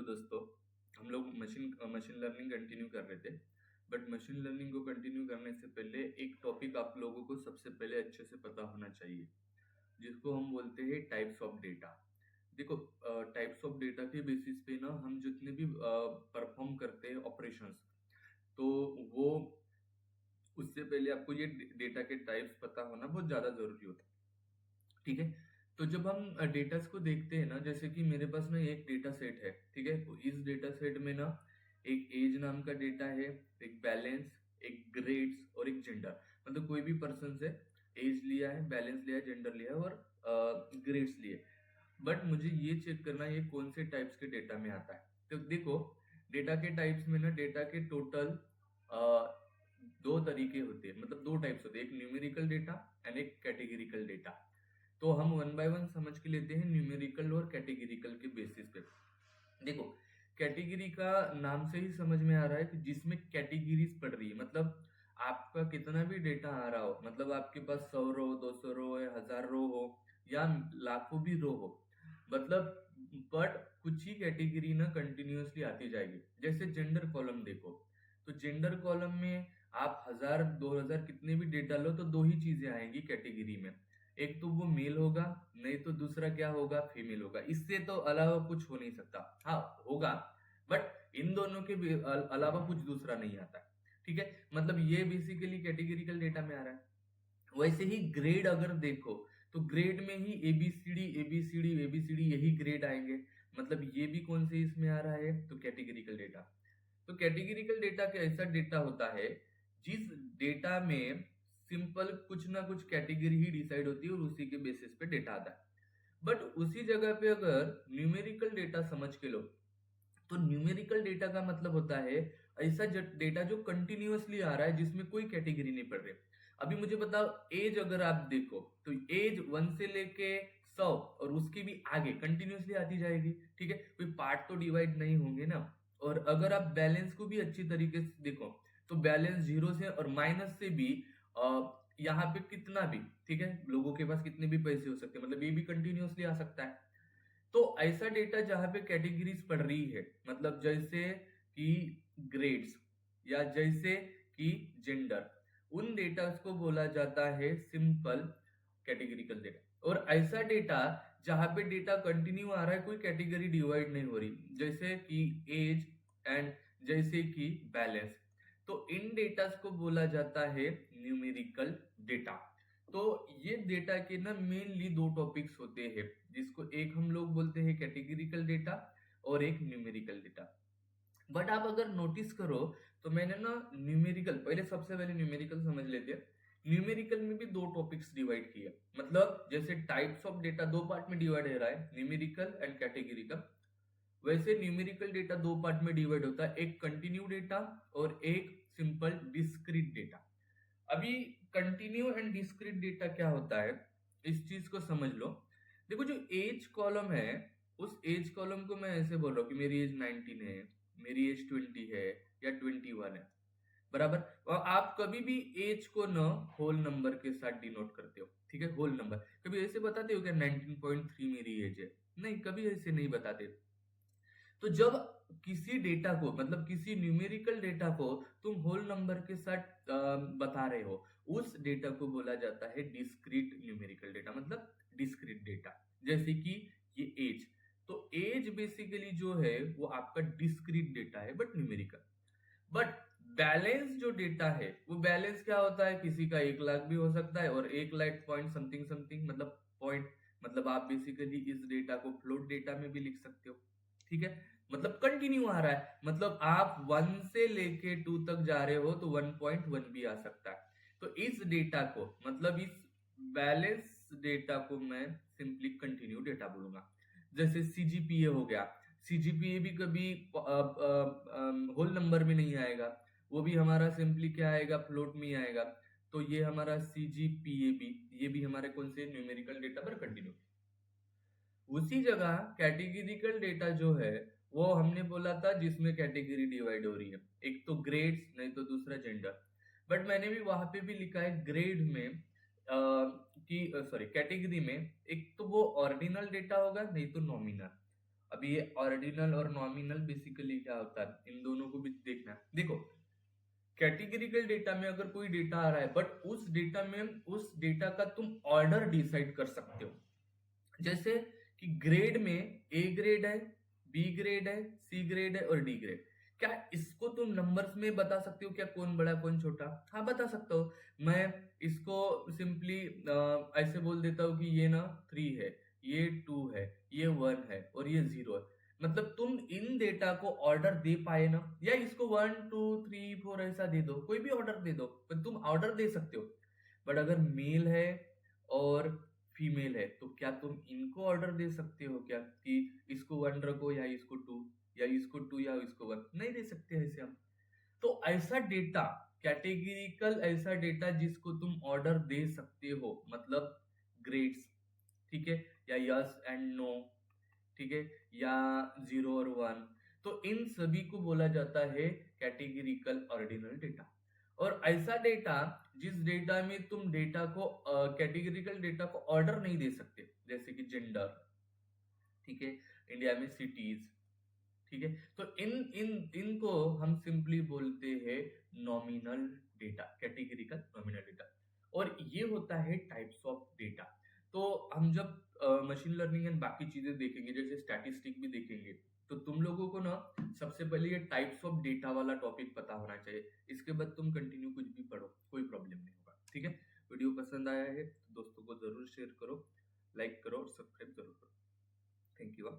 दोस्तों, हम लोग मशीन लर्निंग कंटिन्यू कर रहे थे। बट मशीन लर्निंग को कंटिन्यू करने से पहले एक टॉपिक आप लोगों को सबसे पहले अच्छे से पता होना चाहिए, जिसको हम बोलते हैं टाइप्स ऑफ डेटा। देखो, टाइप्स ऑफ डेटा के बेसिस पे ना हम जितने भी परफॉर्म करते हैं ऑपरेशंस, तो वो उससे पहले आपको ये डेटा के टाइप्स पता होना बहुत ज्यादा जरूरी होता है। ठीक है। तो जब हम डेटास को देखते हैं ना, जैसे कि मेरे पास ना एक डेटा सेट है। ठीक है। तो इस डेटा सेट में ना एक एज नाम का डेटा है, एक बैलेंस, एक ग्रेड्स और एक जेंडर। मतलब कोई भी पर्सन से एज लिया है, बैलेंस लिया है, जेंडर लिया है और ग्रेड्स लिए। बट मुझे ये चेक करना है ये कौन से टाइप्स के डेटा में आता है। तो देखो, डेटा के टाइप्स में ना डेटा के टोटल दो तरीके होते हैं, मतलब दो टाइप्स होते हैं, एक न्यूमेरिकल डेटा एंड एक कैटेगरिकल डेटा। तो हम वन बाय वन समझ के लेते हैं न्यूमेरिकल और कैटेगरिकल के बेसिस पे। देखो, कैटेगरी का नाम से ही समझ में आ रहा है कि जिसमें कैटेगरीज पड़ रही है, मतलब आपका कितना भी डेटा आ रहा हो, मतलब आपके पास 100 रो, 200 रो या 1000 रो हो या लाखों भी रो हो, मतलब बट कुछ ही कैटेगरी ना कंटिन्यूअसली आती जाएगी। जैसे जेंडर कॉलम देखो, तो जेंडर कॉलम में आप 1000 2000 कितने भी डेटा लो तो दो ही चीजें आएंगी कैटेगरी में। एक तो वो मेल होगा, नहीं तो दूसरा क्या होगा, फीमेल होगा। इससे तो अलावा कुछ हो नहीं सकता। हाँ, होगा, बट इन दोनों के अलावा कुछ दूसरा नहीं आता। ठीक है। मतलब ये बेसिकली कैटेगरिकल डेटा में आ रहा है। वैसे ही ग्रेड अगर देखो, तो ग्रेड में ही एबीसीडी एबीसीडी एबीसीडी यही ग्रेड आएंगे। मतलब ये भी कौन से इसमें आ रहा है, तो कैटेगरिकल डेटा। तो कैटेगरिकल डेटा का ऐसा डेटा होता है जिस डेटा में सिंपल कुछ ना कुछ कैटेगरी ही डिसाइड होती है और उसी के बेसिस पे डेटा आता है। बट उसी जगह पे अगर न्यूमेरिकल डेटा समझ के लो, तो न्यूमेरिकल डेटा का मतलब होता है ऐसा डेटा जो कंटिन्यूअसली आ रहा है, जिसमें कोई कैटेगरी नहीं पड़ रही। अभी मुझे बताओ, एज अगर आप देखो तो एज 1 से लेके 100 और उसके भी आगे कंटिन्यूअसली आती जाएगी। ठीक है। कोई पार्ट तो डिवाइड नहीं होंगे ना। और अगर आप बैलेंस को भी अच्छी तरीके से देखो, तो बैलेंस जीरो से और माइनस से भी यहाँ पे कितना भी, ठीक है, लोगों के पास कितने भी पैसे हो सकते हैं, मतलब ये भी कंटिन्यूअसली आ सकता है। तो ऐसा डेटा जहां पे कैटेगरीज पढ़ रही है, मतलब जैसे कि ग्रेड्स या जैसे कि जेंडर, उन डेटा को बोला जाता है सिंपल कैटेगरिकल डेटा। और ऐसा डेटा जहां पे डेटा कंटिन्यू आ रहा है, कोई कैटेगरी डिवाइड नहीं हो रही, जैसे कि एज एंड जैसे कि बैलेंस, तो इन डेटा को बोला जाता है न्यूमेरिकल डेटा। तो ये डेटा के ना मेनली दो टॉपिक्स होते हैं, जिसको एक हम लोग बोलते हैं कैटेगरिकल डेटा और एक न्यूमेरिकल डेटा। बट आप अगर नोटिस करो, तो मैंने ना न्यूमेरिकल, पहले सबसे पहले न्यूमेरिकल समझ लेते हैं। न्यूमेरिकल में भी दो टॉपिक्स डिवाइड किए, मतलब जैसे टाइप्स ऑफ डेटा दो पार्ट में डिवाइड हो रहा है, न्यूमेरिकल एंड कैटेगरिकल, वैसे न्यूमेरिकल डेटा दो पार्ट में डिवाइड होता है, एक कंटिन्यू डेटा और एक सिंपल डिस्क्रीट डेटा। अभी कंटिन्यू एंड डिस्क्रीट डेटा क्या होता है, इस चीज को समझ लो। देखो, जो एज कॉलम है, उस एज कॉलम को मैं ऐसे बोल रहा हूँ कि मेरी एज 19 है, मेरी एज 20 है या 21 है, बराबर। और आप कभी भी एज को न होल नंबर के साथ डिनोट करते हो। ठीक है, होल नंबर कभी ऐसे बताते हो क्या 19.3 मेरी एज है? नहीं, कभी ऐसे नहीं बताते। तो जब किसी डेटा को, मतलब किसी न्यूमेरिकल डेटा को तुम होल नंबर के साथ बता रहे हो, उस डेटा को बोला जाता है डिस्क्रीट न्यूमेरिकल डेटा, मतलब डिस्क्रीट डेटा। जैसे कि ये एज, तो एज बेसिकली जो है वो आपका डिस्क्रीट डेटा है बट न्यूमेरिकल। बट बैलेंस जो डेटा है, वो बैलेंस क्या होता है, किसी का 1 लाख भी हो सकता है और 1 लाख पॉइंट समथिंग समथिंग, मतलब पॉइंट, मतलब आप बेसिकली इस डेटा को फ्लोट डेटा में भी लिख सकते हो। ठीक है। मतलब कंटिन्यू आ रहा है, मतलब आप 1 से लेके 2 तक जा रहे हो तो 1.1 भी आ सकता है। तो इस डेटा को, मतलब इस बैलेंस डेटा को मैं सिंपली कंटिन्यू डेटा बोलूंगा। जैसे सीजीपीए हो गया, सीजीपीए भी कभी होल नंबर में नहीं आएगा, वो भी हमारा सिंपली क्या आएगा, फ्लोट में ही आएगा। तो ये हमारा सीजीपीए भी, ये भी हमारे कौन से न्यूमेरिकल डेटा पर कंटिन्यू। उसी जगह कैटेगरिकल डेटा जो है, वो हमने बोला था जिसमें कैटेगरी डिवाइड हो रही है, एक तो ग्रेड्स, नहीं तो दूसरा जेंडर। बट मैंने भी वहां पे भी लिखा है ग्रेड में कि सॉरी कैटेगरी में, एक तो वो ऑर्डिनल डेटा होगा, नहीं तो नॉमिनल। अभी ये ऑर्डिनल और नॉमिनल बेसिकली क्या होता है, इन दोनों को भी देखना है। देखो कैटेगरिकल डेटा में अगर कोई डेटा आ रहा है, बट उस डेटा में उस डेटा का तुम ऑर्डर डिसाइड कर सकते हो। जैसे कि ग्रेड में ए ग्रेड है, बी ग्रेड है, सी ग्रेड है और डी ग्रेड। क्या इसको तुम नंबर्स में बता सकते हो क्या, कौन बड़ा कौन छोटा? हाँ बता सकता हो। मैं इसको सिंपली ऐसे बोल देता हूँ कि ये ना 3 है, ये 2 है, ये 1 है और ये 0 है। मतलब तुम इन डेटा को ऑर्डर दे पाए ना, या इसको 1 2 3 4 ऐसा दे दो, कोई भी ऑर्डर दे दो, पर तुम ऑर्डर दे सकते हो। बट अगर मेल है और फीमेल है तो क्या तुम इनको ऑर्डर दे सकते हो क्या, कि इसको 1 रखो या इसको 2, या इसको 2 या इसको 1? नहीं दे सकते ऐसे हम। तो ऐसा डेटा कैटेगरिकल, ऐसा डेटा जिसको तुम ऑर्डर दे सकते हो, मतलब ग्रेड्स, ठीक है, या यस एंड नो, ठीक है, या 0 और 1, तो इन सभी को बोला जाता है कैटेगरिकल ऑर्डिनल डेटा। और ऐसा डेटा जिस डेटा में तुम डेटा को कैटेगरिकल डेटा को ऑर्डर नहीं दे सकते, जैसे कि जेंडर, ठीक है, इंडिया में सिटीज, ठीक है, तो इन इन इनको हम सिंपली बोलते हैं nominal data, categorical nominal data. और ये होता है टाइप्स ऑफ डेटा। तो हम जब मशीन लर्निंग एंड बाकी चीजें देखेंगे, जैसे स्टैटिस्टिक भी देखेंगे, तो तुम लोगों को ना सबसे पहले ये टाइप्स ऑफ डेटा वाला टॉपिक पता होना चाहिए। इसके बाद तुम कंटिन्यू कुछ भी पढ़ो, कोई प्रॉब्लम नहीं होगा, ठीक है। वीडियो पसंद आया है तो दोस्तों को जरूर शेयर करो, लाइक करो और सब्सक्राइब जरूर करो। Thank you.